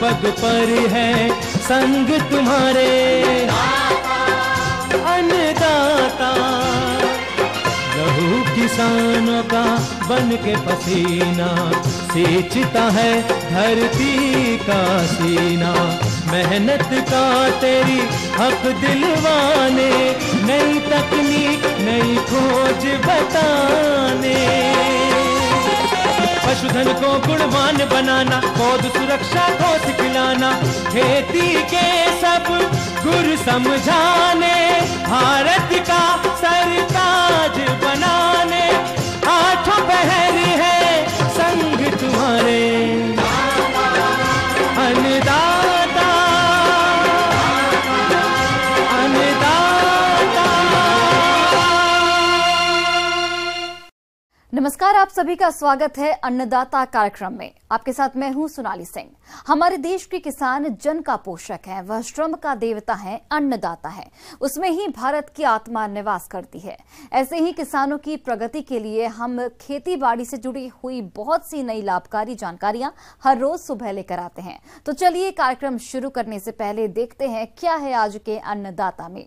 पग पर है संग तुम्हारे। अन्नदाता लहू किसानों का बन के पसीना सींचता है धरती का सीना। मेहनत का तेरी हक दिलवाने, नई तकनीक नई खोज बताने। पशुधन को गुणवान बनाना, पौध सुरक्षा को सिखलाना, खेती के सब गुर समझाने, भारत का सरताज बनाने। आठों पहर है संग तुम्हारे। अन्नदाता अन्नदाता। नमस्कार, आप सभी का स्वागत है अन्नदाता कार्यक्रम में। आपके साथ मैं हूं सोनाली सिंह। हमारे देश के किसान जन का पोषक है, वह श्रम का देवता है, अन्नदाता है। उसमें ही भारत की आत्मा निवास करती है। ऐसे ही किसानों की प्रगति के लिए हम खेती बाड़ी से जुड़ी हुई बहुत सी नई लाभकारी जानकारियां हर रोज सुबह लेकर आते हैं। तो चलिए कार्यक्रम शुरू करने से पहले देखते हैं क्या है आज के अन्नदाता में।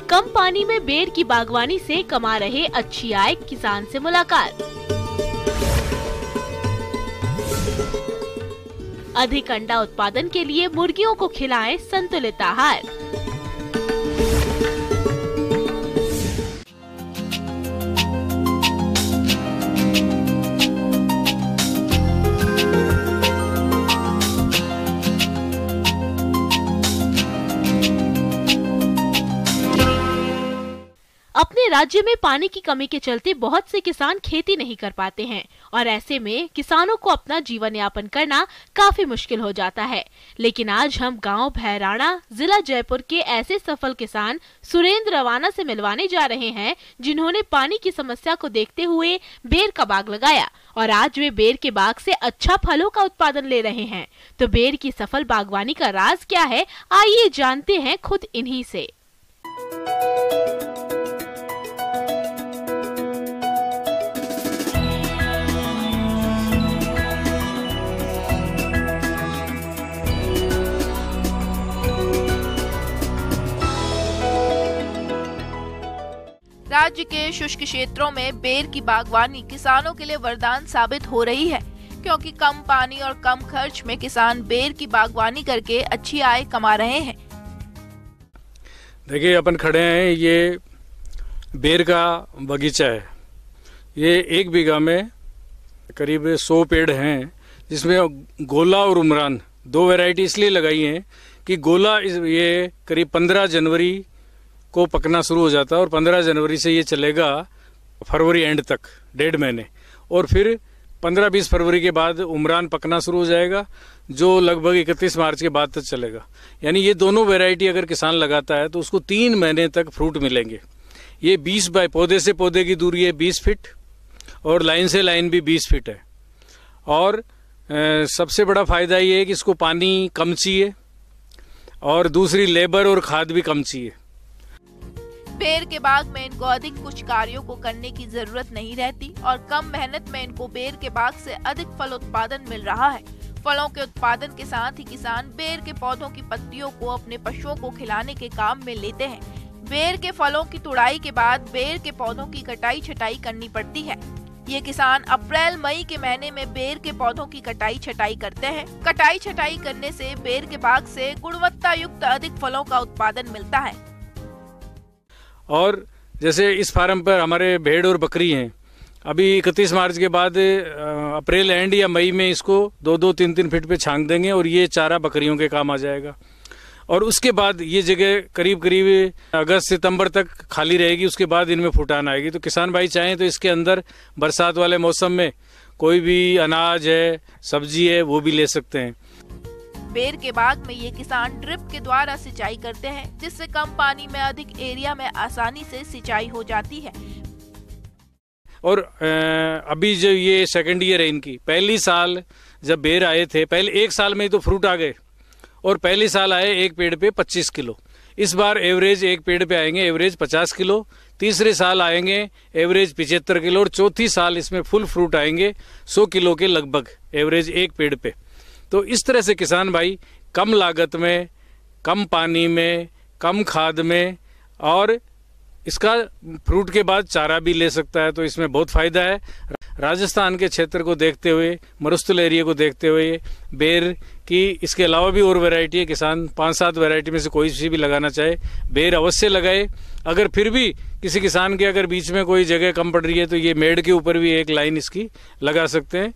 कम पानी में बेर की बागवानी से कमा रहे अच्छी आय, किसान से मुलाकात। अधिक अंडा उत्पादन के लिए मुर्गियों को खिलाएं संतुलित आहार। अपने राज्य में पानी की कमी के चलते बहुत से किसान खेती नहीं कर पाते हैं और ऐसे में किसानों को अपना जीवन यापन करना काफी मुश्किल हो जाता है। लेकिन आज हम गांव भैराणा, जिला जयपुर के ऐसे सफल किसान सुरेंद्र रवाना से मिलवाने जा रहे हैं, जिन्होंने पानी की समस्या को देखते हुए बेर का बाग लगाया और आज वे बेर के बाग से अच्छा फलों का उत्पादन ले रहे हैं। तो बेर की सफल बागवानी का राज क्या है, आइए जानते हैं खुद इन्हीं से। राज्य के शुष्क क्षेत्रों में बेर की बागवानी किसानों के लिए वरदान साबित हो रही है, क्योंकि कम पानी और कम खर्च में किसान बेर की बागवानी करके अच्छी आय कमा रहे हैं। देखिए, अपन खड़े हैं, ये बेर का बगीचा है। ये 1 बीघा में करीब 100 पेड़ हैं, जिसमें गोला और उमरान 2 वैरायटी इसलिए लगाई हैं कि गोला ये करीब 15 जनवरी को पकना शुरू हो जाता है और 15 जनवरी से ये चलेगा फरवरी एंड तक, 1.5 महीने। और फिर 15-20 फरवरी के बाद उमरान पकना शुरू हो जाएगा, जो लगभग 31 मार्च के बाद तक चलेगा। यानी ये दोनों वैरायटी अगर किसान लगाता है तो उसको 3 महीने तक फ्रूट मिलेंगे। ये 20 बाय पौधे से पौधे की दूरी है 20 फीट और लाइन से लाइन भी 20 फीट है। और सबसे बड़ा फायदा ये है कि इसको पानी कम चाहिए और दूसरी लेबर और खाद भी कम चाहिए। बेर के बाग में इनको अधिक कुछ कार्यों को करने की जरूरत नहीं रहती और कम मेहनत में इनको बेर के बाग से अधिक फल उत्पादन मिल रहा है। फलों के उत्पादन के साथ ही किसान बेर के पौधों की पत्तियों को अपने पशुओं को खिलाने के काम में लेते हैं। बेर के फलों की तुड़ाई के बाद बेर के पौधों की कटाई छटाई करनी पड़ती है। ये किसान अप्रैल मई के महीने में बेर के पौधों की कटाई छटाई करते हैं। कटाई छटाई करने से बेर के बाग से गुणवत्ता युक्त अधिक फलों का उत्पादन मिलता है। और जैसे इस फार्म पर हमारे भेड़ और बकरी हैं, अभी 31 मार्च के बाद अप्रैल एंड या मई में इसको 2-2, 3-3 फीट पे छांक देंगे और ये चारा बकरियों के काम आ जाएगा। और उसके बाद ये जगह करीब करीब अगस्त सितंबर तक खाली रहेगी। उसके बाद इनमें फुटान आएगी। तो किसान भाई चाहें तो इसके अंदर बरसात वाले मौसम में कोई भी अनाज है, सब्जी है, वो भी ले सकते हैं। बेर के बाग में ये किसान ड्रिप के द्वारा सिंचाई करते हैं, जिससे कम पानी में अधिक एरिया में आसानी से सिंचाई हो जाती है। और अभी जो ये सेकंड ईयर है इनकी, पहली साल जब बेर आए थे, पहले 1 साल में ही तो फ्रूट आ गए और पहली साल आए एक पेड़ पे 25 किलो। इस बार एवरेज एक पेड़ पे आएंगे एवरेज 50 किलो, तीसरे साल आएंगे एवरेज 75 किलो और चौथी साल इसमें फुल फ्रूट आएंगे 100 किलो के लगभग एवरेज एक पेड़ पे। तो इस तरह से किसान भाई कम लागत में, कम पानी में, कम खाद में और इसका फ्रूट के बाद चारा भी ले सकता है, तो इसमें बहुत फायदा है। राजस्थान के क्षेत्र को देखते हुए, मरुस्थल एरिया को देखते हुए बेर की इसके अलावा भी और वैरायटी है। किसान 5-7 वैरायटी में से कोई सी भी लगाना चाहे बेर अवश्य लगाए। अगर फिर भी किसी किसान के अगर बीच में कोई जगह कम पड़ रही है तो ये मेड़ के ऊपर भी एक लाइन इसकी लगा सकते हैं।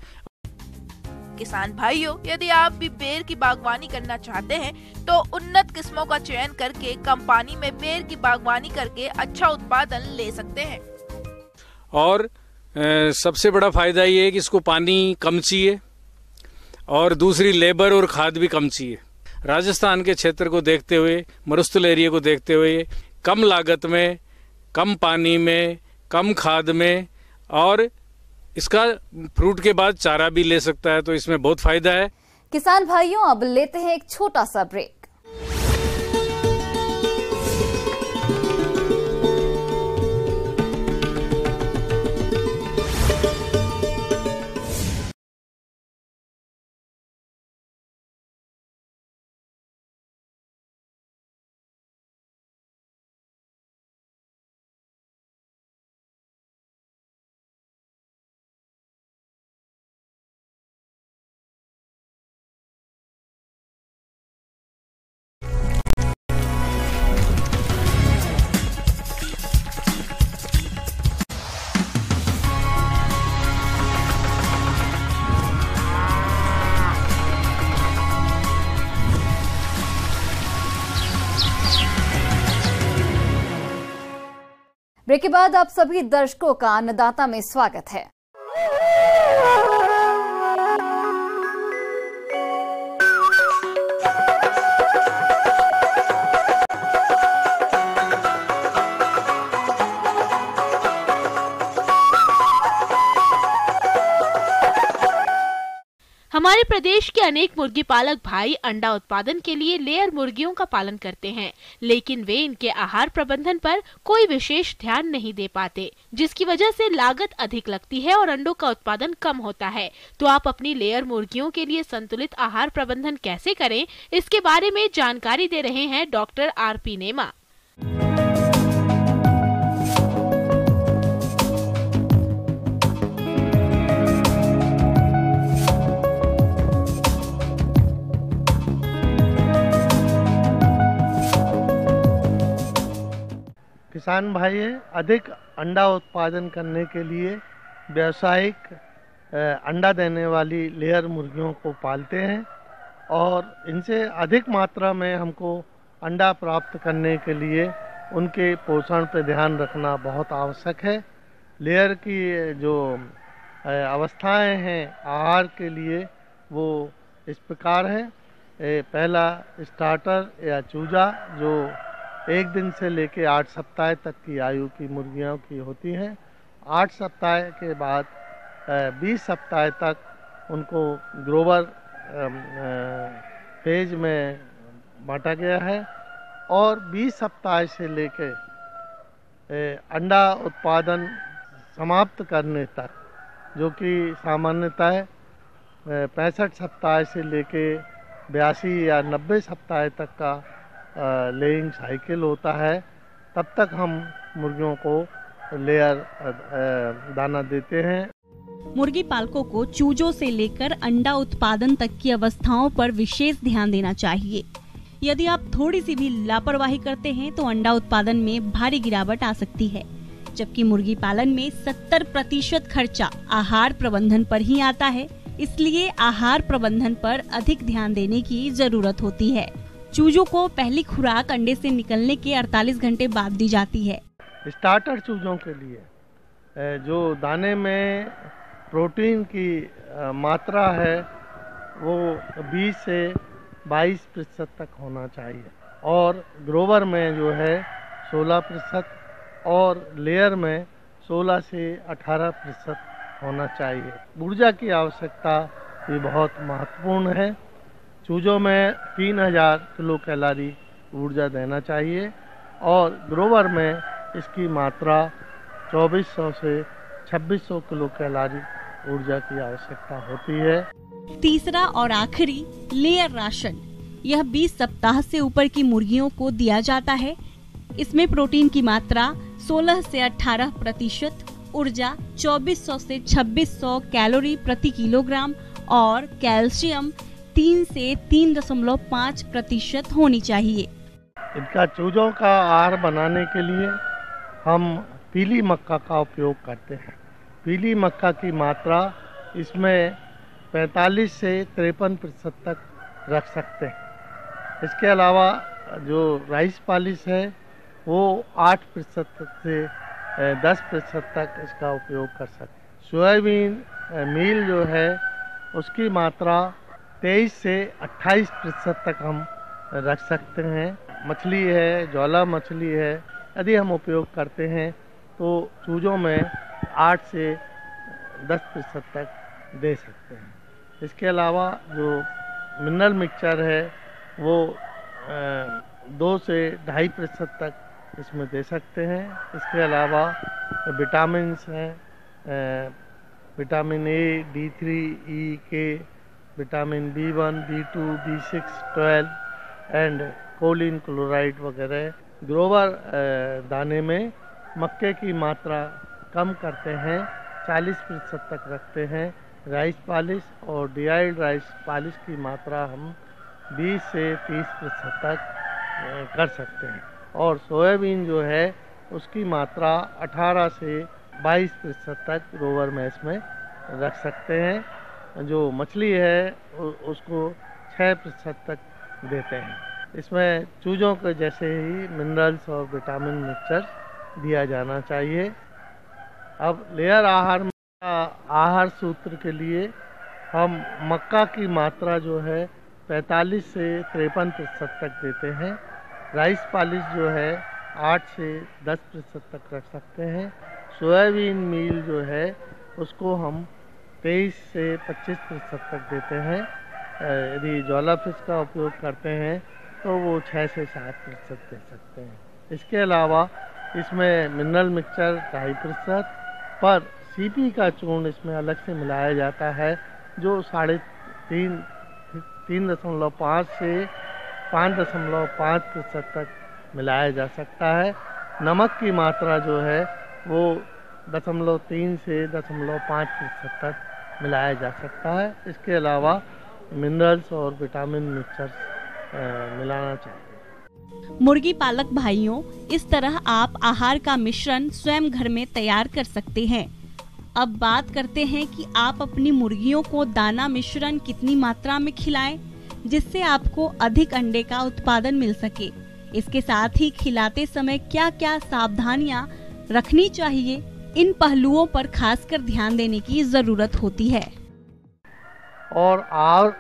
किसान भाइयों, यदि आप भी बेर की बागवानी करना चाहते हैं तो उन्नत किस्मों का चयन करके कम पानी में बेर की बागवानी करके अच्छा उत्पादन ले सकते हैं। और सबसे बड़ा फायदा ये है कि इसको पानी कम चाहिए और दूसरी लेबर और खाद भी कम चाहिए। राजस्थान के क्षेत्र को देखते हुए, मरुस्थल एरिया को देखते हुए कम लागत में, कम पानी में, कम खाद में और इसका फ्रूट के बाद चारा भी ले सकता है, तो इसमें बहुत फायदा है। किसान भाइयों, अब लेते हैं एक छोटा सा ब्रेक। ब्रेक के बाद आप सभी दर्शकों का अन्नदाता में स्वागत है। हमारे प्रदेश के अनेक मुर्गी पालक भाई अंडा उत्पादन के लिए लेयर मुर्गियों का पालन करते हैं, लेकिन वे इनके आहार प्रबंधन पर कोई विशेष ध्यान नहीं दे पाते, जिसकी वजह से लागत अधिक लगती है और अंडों का उत्पादन कम होता है। तो आप अपनी लेयर मुर्गियों के लिए संतुलित आहार प्रबंधन कैसे करें, इसके बारे में जानकारी दे रहे हैं डॉक्टर आरपी नेमा। किसान भाई अधिक अंडा उत्पादन करने के लिए व्यावसायिक अंडा देने वाली लेयर मुर्गियों को पालते हैं और इनसे अधिक मात्रा में हमको अंडा प्राप्त करने के लिए उनके पोषण पर ध्यान रखना बहुत आवश्यक है। लेयर की जो अवस्थाएं हैं आहार के लिए वो इस प्रकार है। पहला स्टार्टर या चूजा जो 1 दिन से लेके 8 सप्ताह तक की आयु की मुर्गियों की होती हैं। 8 सप्ताह के बाद 20 सप्ताह तक उनको ग्रोवर फेज में बांटा गया है और 20 सप्ताह से लेके अंडा उत्पादन समाप्त करने तक, जो कि सामान्यतः 65 सप्ताह से लेके 82 या 90 सप्ताह तक का लेइंग साइकिल होता है, तब तक हम मुर्गियों को लेयर दाना देते हैं। मुर्गी पालकों को चूजों से लेकर अंडा उत्पादन तक की अवस्थाओं पर विशेष ध्यान देना चाहिए। यदि आप थोड़ी सी भी लापरवाही करते हैं तो अंडा उत्पादन में भारी गिरावट आ सकती है, जबकि मुर्गी पालन में 70% खर्चा आहार प्रबंधन पर ही आता है। इसलिए आहार प्रबंधन पर अधिक ध्यान देने की जरूरत होती है। चूजों को पहली खुराक अंडे से निकलने के 48 घंटे बाद दी जाती है। स्टार्टर चूजों के लिए जो दाने में प्रोटीन की मात्रा है वो 20 से 22% तक होना चाहिए और ग्रोवर में जो है 16% और लेयर में 16 से 18% होना चाहिए। ऊर्जा की आवश्यकता भी बहुत महत्वपूर्ण है। चूजों में 3000 किलो कैलोरी ऊर्जा देना चाहिए और ग्रोवर में इसकी मात्रा 2400 से 2600 किलो कैलोरी ऊर्जा की आवश्यकता होती है। तीसरा और आखिरी लेयर राशन, यह 20 सप्ताह से ऊपर की मुर्गियों को दिया जाता है। इसमें प्रोटीन की मात्रा 16 से 18%, ऊर्जा 2400 से 2600 कैलोरी प्रति किलोग्राम और कैल्शियम 3 से 3.5% होनी चाहिए। इनका चूजों का आहार बनाने के लिए हम पीली मक्का का उपयोग करते हैं। पीली मक्का की मात्रा इसमें 45 से 53% तक रख सकते हैं। इसके अलावा जो राइस पॉलिश है वो 8% से 10% तक इसका उपयोग कर सकते हैं। सोयाबीन मील जो है उसकी मात्रा 23 से 28% तक हम रख सकते हैं। मछली है, ज्वाला मछली है, यदि हम उपयोग करते हैं तो चूजों में 8 से 10% तक दे सकते हैं। इसके अलावा जो मिनरल मिक्सचर है वो 2 से 2.5% तक इसमें दे सकते हैं। इसके अलावा विटामिन्स हैं, vitamin A, D3, E, K, vitamin B1, B2, B6, 12 and choline chloride वगैरह। ग्रोवर दाने में मक्के की मात्रा कम करते हैं, 40% तक रखते हैं। राइस पॉलिश और डिआइल्ड राइस पॉलिश की मात्रा हम 20 से 30% तक कर सकते हैं। और सोयाबीन जो है उसकी मात्रा 18 से 22% तक ग्रोवर मैश में रख सकते हैं। जो मछली है उसको 6% तक देते हैं। इसमें चूजों के जैसे ही मिनरल्स और विटामिन मिक्सचर दिया जाना चाहिए। अब लेयर आहार सूत्र के लिए हम मक्का की मात्रा जो है 45 से 53% तक देते हैं। राइस पॉलिश जो है 8 से 10% तक रख सकते हैं। सोयाबीन मील जो है उसको हम 23 से 25% तक देते हैं। यदि ज्वाला फिश का उपयोग करते हैं तो वो 6 से 7% दे सकते हैं। इसके अलावा इसमें मिनरल मिक्सचर 2.5% पर सीपी का चूर्ण इसमें अलग से मिलाया जाता है जो 3.5 से 5.5% तक मिलाया जा सकता है। नमक की मात्रा जो है वो 0.3 से 0.5% तक मिलाया जा सकता है। इसके अलावा मिनरल्स और विटामिन मिक्सचर मिलाना चाहिए। मुर्गी पालक भाइयों, इस तरह आप आहार का मिश्रण स्वयं घर में तैयार कर सकते हैं। अब बात करते हैं कि आप अपनी मुर्गियों को दाना मिश्रण कितनी मात्रा में खिलाएं जिससे आपको अधिक अंडे का उत्पादन मिल सके। इसके साथ ही खिलाते समय क्या क्या सावधानियां रखनी चाहिए, इन पहलुओं पर खासकर ध्यान देने की जरूरत होती है। और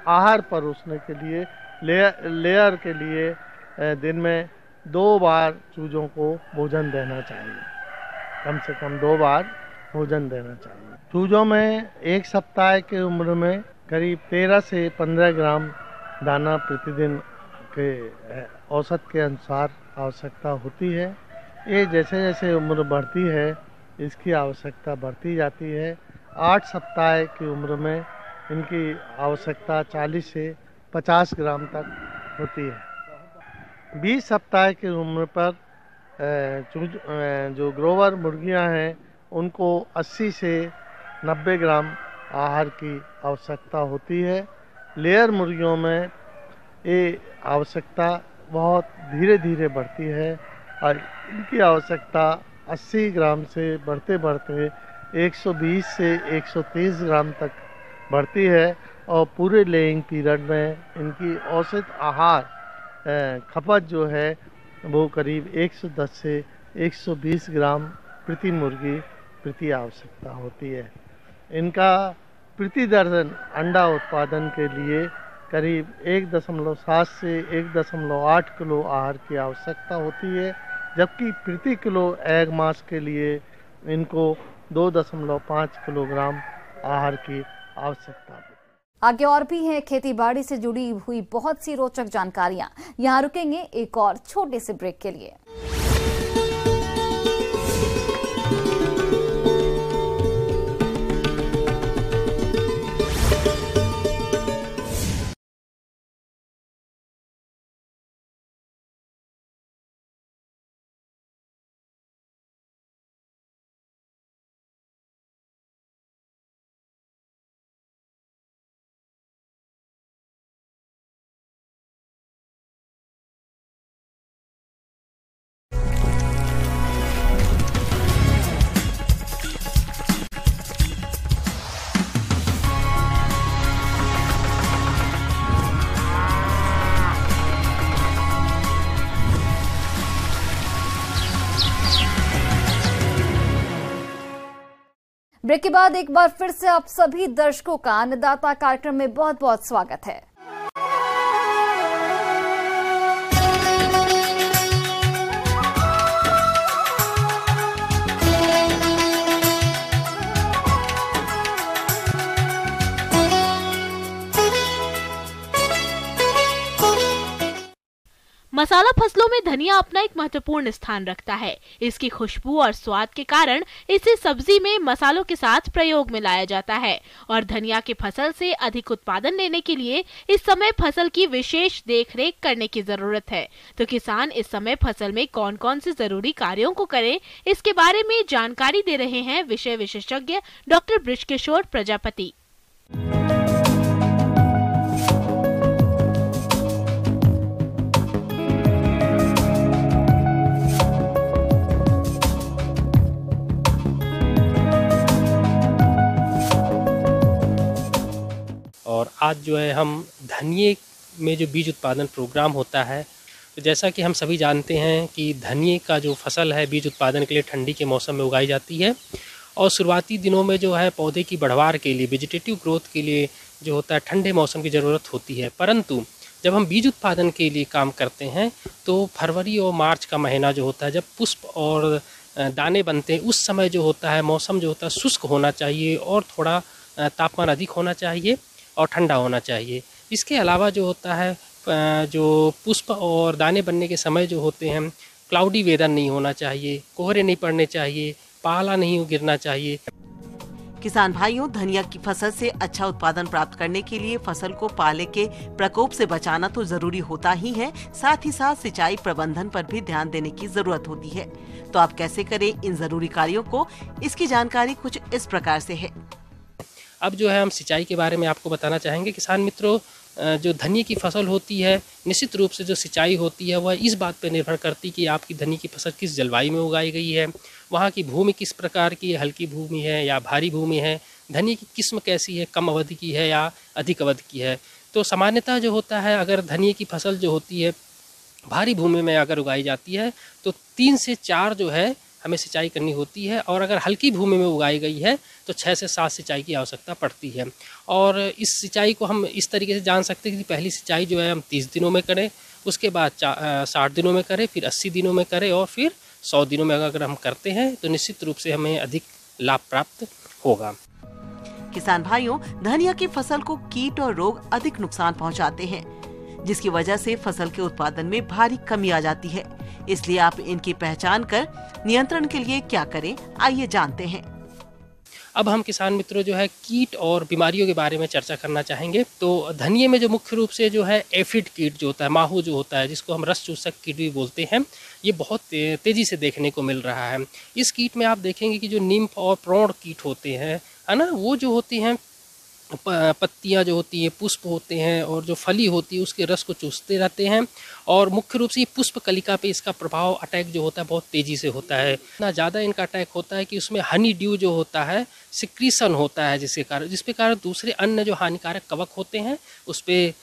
आहार परोसने के लिए लेयर के लिए दिन में 2 बार चूजों को भोजन देना चाहिए। कम से कम 2 बार भोजन देना चाहिए। चूजों में 1 सप्ताह की उम्र में करीब 13 से 15 ग्राम दाना प्रतिदिन के औसत के अनुसार आवश्यकता होती है। ये जैसे जैसे उम्र बढ़ती है इसकी आवश्यकता बढ़ती जाती है। 8 सप्ताह की उम्र में इनकी आवश्यकता 40 से 50 ग्राम तक होती है। 20 सप्ताह की उम्र पर जो ग्रोवर मुर्गियां हैं उनको 80 से 90 ग्राम आहार की आवश्यकता होती है। लेयर मुर्गियों में ये आवश्यकता बहुत धीरे धीरे बढ़ती है और इनकी आवश्यकता 80 ग्राम से बढ़ते बढ़ते 120 से 130 ग्राम तक बढ़ती है और पूरे लेइंग पीरियड में इनकी औसत आहार खपत जो है वो करीब 110 से 120 ग्राम प्रति मुर्गी प्रति आवश्यकता होती है। इनका प्रति दर्जन अंडा उत्पादन के लिए करीब 1.7 से 1.8 किलो आहार की आवश्यकता होती है, जबकि प्रति किलो एग मास के लिए इनको 2.5 किलोग्राम आहार की आवश्यकता होती है। आगे और भी हैं खेती बाड़ी से जुड़ी हुई बहुत सी रोचक जानकारियां। यहाँ रुकेंगे एक और छोटे से ब्रेक के लिए। ब्रेक के बाद एक बार फिर से आप सभी दर्शकों का अन्नदाता कार्यक्रम में बहुत बहुत स्वागत है। मसाला फसलों में धनिया अपना एक महत्वपूर्ण स्थान रखता है। इसकी खुशबू और स्वाद के कारण इसे सब्जी में मसालों के साथ प्रयोग में लाया जाता है और धनिया की फसल से अधिक उत्पादन लेने के लिए इस समय फसल की विशेष देखरेख करने की जरूरत है। तो किसान इस समय फसल में कौन कौन से जरूरी कार्यों को करें, इसके बारे में जानकारी दे रहे हैं विषय विशेषज्ञ डॉक्टर बृजकिशोर प्रजापति। और आज जो है हम धनिये में जो बीज उत्पादन प्रोग्राम होता है, तो जैसा कि हम सभी जानते हैं कि धनिये का जो फसल है बीज उत्पादन के लिए ठंडी के मौसम में उगाई जाती है और शुरुआती दिनों में जो है पौधे की बढ़वार के लिए, वेजिटेटिव ग्रोथ के लिए जो होता है ठंडे मौसम की ज़रूरत होती है। परंतु जब हम बीज उत्पादन के लिए काम करते हैं तो फरवरी और मार्च का महीना जो होता है, जब पुष्प और दाने बनते हैं, उस समय जो होता है मौसम जो होता है शुष्क होना चाहिए और थोड़ा तापमान अधिक होना चाहिए और ठंडा होना चाहिए। इसके अलावा जो होता है जो पुष्प और दाने बनने के समय जो होते हैं क्लाउडी वेदर नहीं होना चाहिए, कोहरे नहीं पड़ने चाहिए, पाला नहीं गिरना चाहिए। किसान भाइयों, धनिया की फसल से अच्छा उत्पादन प्राप्त करने के लिए फसल को पाले के प्रकोप से बचाना तो जरूरी होता ही है, साथ ही साथ सिंचाई प्रबंधन पर भी ध्यान देने की जरूरत होती है। तो आप कैसे करें इन जरूरी कार्यों को, इसकी जानकारी कुछ इस प्रकार से है। अब जो है हम सिंचाई के बारे में आपको बताना चाहेंगे। किसान मित्रों, जो धनिये की फसल होती है, निश्चित रूप से जो सिंचाई होती है वह इस बात पर निर्भर करती है कि आपकी धनिये की फसल किस जलवायु में उगाई गई है, वहाँ की भूमि किस प्रकार की है, हल्की भूमि है या भारी भूमि है, धनिये की किस्म कैसी है, कम अवधि की है या अधिक अवधि की है। तो सामान्यतः जो होता है, अगर धनिये की फसल जो होती है भारी भूमि में अगर उगाई जाती है तो 3 से 4 जो है हमें सिंचाई करनी होती है, और अगर हल्की भूमि में उगाई गई है तो 6 से 7 सिंचाई की आवश्यकता पड़ती है। और इस सिंचाई को हम इस तरीके से जान सकते हैं कि पहली सिंचाई जो है हम 30 दिनों में करें, उसके बाद 60 दिनों में करें, फिर 80 दिनों में करें और फिर 100 दिनों में अगर हम करते हैं तो निश्चित रूप से हमें अधिक लाभ प्राप्त होगा। किसान भाइयों, धनिया की फसल को कीट और रोग अधिक नुकसान पहुंचाते हैं, जिसकी वजह से फसल के उत्पादन में भारी कमी आ जाती है। इसलिए आप इनकी पहचान कर नियंत्रण के लिए क्या करें, आइए जानते हैं। अब हम किसान मित्रों जो है कीट और बीमारियों के बारे में चर्चा करना चाहेंगे। तो धनिये में जो मुख्य रूप से जो है एफिड कीट जो होता है, माहू जो होता है, जिसको हम रस चूसक कीट भी बोलते हैं, ये बहुत तेजी से देखने को मिल रहा है। इस कीट में आप देखेंगे कि जो निम्फ और प्रौढ़ कीट होते हैं, है ना, वो जो होती हैं पत्तियां जो होती हैं, पुष्प होते हैं और जो फली होती है उसके रस को चूसते रहते हैं। और मुख्य रूप से ये पुष्प कलिका पे इसका प्रभाव, अटैक जो होता है बहुत तेज़ी से होता है। इतना ज़्यादा इनका अटैक होता है कि उसमें हनी ड्यू जो होता है सिक्रीशन होता है, जिसके कारण दूसरे अन्य जो हानिकारक कवक होते हैं उस पर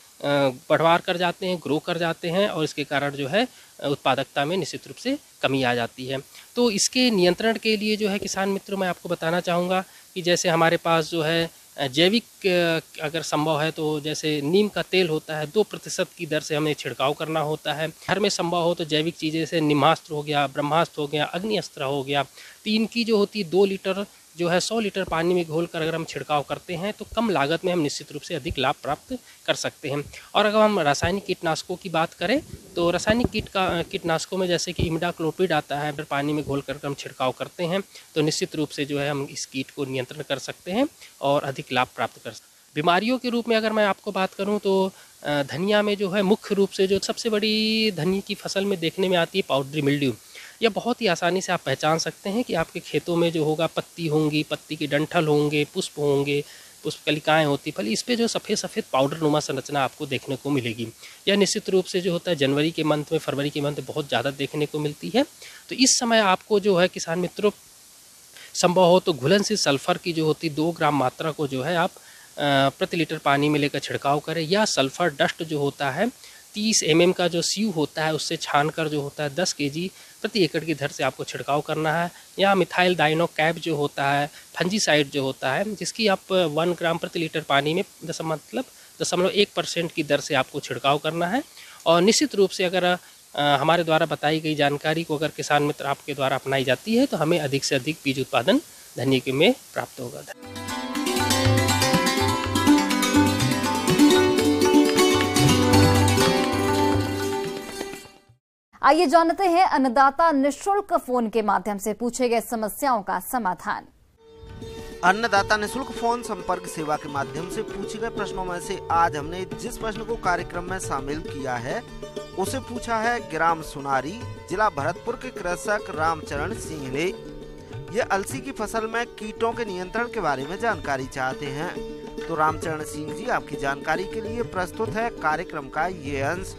बढ़वार कर जाते हैं, ग्रो कर जाते हैं और इसके कारण जो है उत्पादकता में निश्चित रूप से कमी आ जाती है। तो इसके नियंत्रण के लिए जो है किसान मित्रों, मैं आपको बताना चाहूँगा कि जैसे हमारे पास जो है जैविक अगर संभव है तो जैसे नीम का तेल होता है 2% की दर से हमें छिड़काव करना होता है। घर में संभव हो तो जैविक चीज़ें जैसे निम्नास्त्र हो गया, ब्रह्मास्त्र हो गया, अग्नि अस्त्र हो गया, तो इनकी जो होती है 2 लीटर जो है 100 लीटर पानी में घोलकर अगर हम छिड़काव करते हैं तो कम लागत में हम निश्चित रूप से अधिक लाभ प्राप्त कर सकते हैं। और अगर हम रासायनिक कीटनाशकों की बात करें तो रासायनिक कीटनाशकों में जैसे कि इमिडाक्लोपिड आता है, अगर पानी में घोल कर हम छिड़काव करते हैं तो निश्चित रूप से जो है हम इस कीट को नियंत्रण कर सकते हैं और अधिक लाभ प्राप्त कर सकते हैं। बीमारियों के रूप में अगर मैं आपको बात करूँ तो धनिया में जो है मुख्य रूप से जो सबसे बड़ी धनिया की फसल में देखने में आती है पाउडरी मिल्ड्यू। यह बहुत ही आसानी से आप पहचान सकते हैं कि आपके खेतों में जो होगा पत्ती होंगी, पत्ती के डंठल होंगे, पुष्प होंगे, पुष्प कलिकाएँ होती, फल इस पे जो सफ़ेद सफ़ेद पाउडर नुमा संरचना आपको देखने को मिलेगी। यह निश्चित रूप से जो होता है जनवरी के मंथ में, फरवरी के मंथ में बहुत ज़्यादा देखने को मिलती है। तो इस समय आपको जो है किसान मित्रों संभव हो तो घुलनशील सल्फर की जो होती 2 ग्राम मात्रा को जो है आप प्रति लीटर पानी में लेकर छिड़काव करें, या सल्फर डस्ट जो होता है 30 mm का जो सीव होता है उससे छानकर जो होता है 10 kg प्रति एकड़ की दर से आपको छिड़काव करना है। या मिथाइल डाइनो कैप जो होता है, फंजीसाइड जो होता है, जिसकी आप 1 ग्राम प्रति लीटर पानी में 0.1% की दर से आपको छिड़काव करना है। और निश्चित रूप से अगर हमारे द्वारा बताई गई जानकारी को अगर किसान मित्र आपके द्वारा अपनाई जाती है तो हमें अधिक से अधिक बीज उत्पादन धनिया में प्राप्त होगा। आइए जानते हैं अन्नदाता निःशुल्क फोन के माध्यम से पूछे गए समस्याओं का समाधान। अन्नदाता निःशुल्क फोन संपर्क सेवा के माध्यम से पूछे गए प्रश्नों में से आज हमने जिस प्रश्न को कार्यक्रम में शामिल किया है उसे पूछा है ग्राम सुनारी, जिला भरतपुर के कृषक रामचरण सिंह ने। ये अलसी की फसल में कीटों के नियंत्रण के बारे में जानकारी चाहते हैं। तो रामचरण सिंह जी, आपकी जानकारी के लिए प्रस्तुत है कार्यक्रम का ये अंश।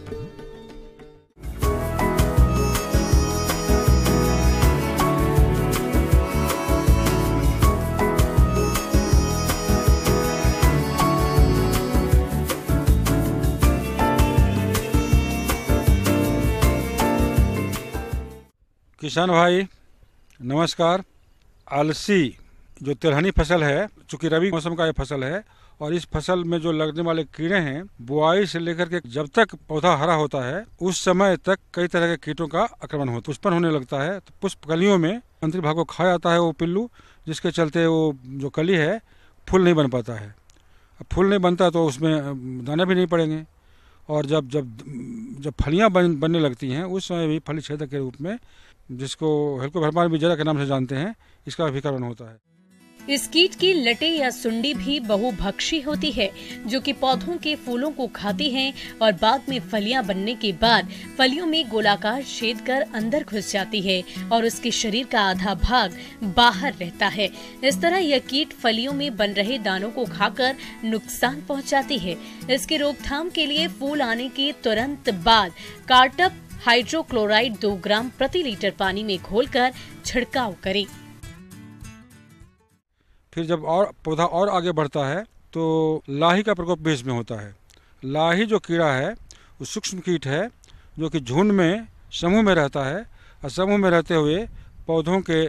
किसान भाई नमस्कार। अलसी जो तिलहनी फसल है, चूंकि रबी मौसम का ये फसल है और इस फसल में जो लगने वाले कीड़े हैं, बुआई से लेकर के जब तक पौधा हरा होता है उस समय तक कई तरह के कीटों का आक्रमण होता है। पुष्पन होने लगता है तो पुष्प कलियों में अंतरी भाग को खा जाता है वो पिल्लू, जिसके चलते वो जो कली है फूल नहीं बन पाता है। अब फूल नहीं बनता तो उसमें दाने भी नहीं पड़ेंगे और जब फलियाँ बनने लगती हैं उस समय भी फली छेदक के रूप में, जिसको हेलिकोबैक्टर बीजा के नाम से जानते हैं, इसका अभिकरण होता है। इस कीट की लटे या सुंडी भी बहुभक्षी होती है, जो कि पौधों के फूलों को खाती है और बाद में फलियां बनने के बाद फलियों में गोलाकार छेद कर अंदर घुस जाती है और उसके शरीर का आधा भाग बाहर रहता है। इस तरह यह कीट फलियों में बन रहे दानों को खाकर नुकसान पहुंचाती है। इसकी रोकथाम के लिए फूल आने के तुरंत बाद कार्टप हाइड्रोक्लोराइड 2 ग्राम प्रति लीटर पानी में घोलकर छिड़काव करें। फिर जब और पौधा और आगे बढ़ता है तो लाही का प्रकोप भी इसमें होता है। लाही जो कीड़ा है वो सूक्ष्म कीट है जो कि झुंड में समूह में रहता है और समूह में रहते हुए पौधों के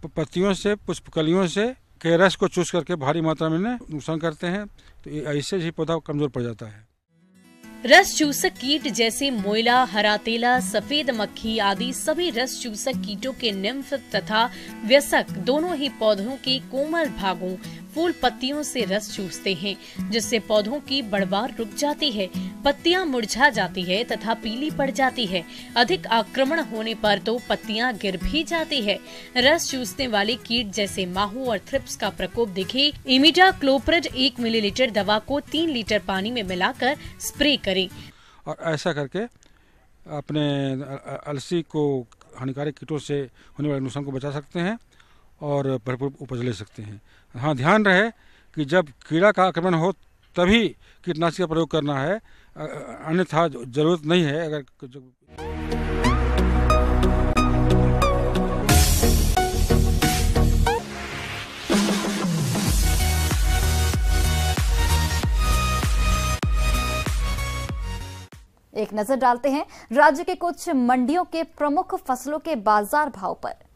पत्तियों से, पुष्पकलियों से के रस को चूस करके भारी मात्रा में नुकसान करते हैं। तो ऐसे ही पौधा कमजोर पड़ जाता है। रस चूसक कीट जैसे मोइला, हरातेला, सफेद मक्खी आदि सभी रस चूसक कीटों के निम्फ तथा व्यसक दोनों ही पौधों के कोमल भागों, फूल पत्तियों से रस चूसते हैं, जिससे पौधों की बढ़वार रुक जाती है, पत्तियां मुरझा जाती है तथा पीली पड़ जाती है। अधिक आक्रमण होने पर तो पत्तियां गिर भी जाती है। रस चूसने वाले कीट जैसे माहू और थ्रिप्स का प्रकोप दिखे, इमिडाक्लोप्रिड 1 मिलीलीटर दवा को 3 लीटर पानी में मिलाकर स्प्रे करें। और ऐसा करके अपने अलसी को हानिकारक कीटों से होने वाले नुकसान को बचा सकते हैं और भरपूर उपज ले सकते हैं। हाँ, ध्यान रहे कि जब कीड़ा का आक्रमण हो तभी कीटनाशक का प्रयोग करना है, अन्यथा जरूरत नहीं है। अगर एक नजर डालते हैं राज्य के कुछ मंडियों के प्रमुख फसलों के बाजार भाव पर।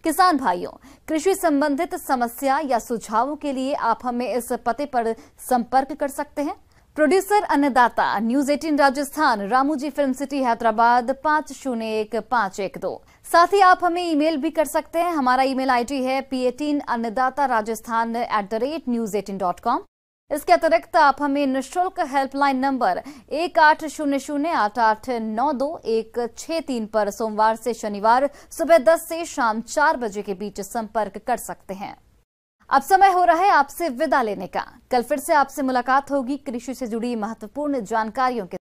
किसान भाइयों, कृषि संबंधित समस्या या सुझावों के लिए आप हमें इस पते पर संपर्क कर सकते हैं। प्रोड्यूसर अन्नदाता, news 18 Rajasthan, Ramoji film city, Hyderabad 501512। साथ ही आप हमें ईमेल भी कर सकते हैं। हमारा ईमेल आईडी है p18annadattarajasthan@news18.com। इसके अतिरिक्त आप हमें निःशुल्क हेल्पलाइन नंबर 18008892 पर सोमवार से शनिवार सुबह 10 से शाम 4 बजे के बीच संपर्क कर सकते हैं। अब समय हो रहा है आपसे विदा लेने का। कल फिर से आपसे मुलाकात होगी कृषि से जुड़ी महत्वपूर्ण जानकारियों के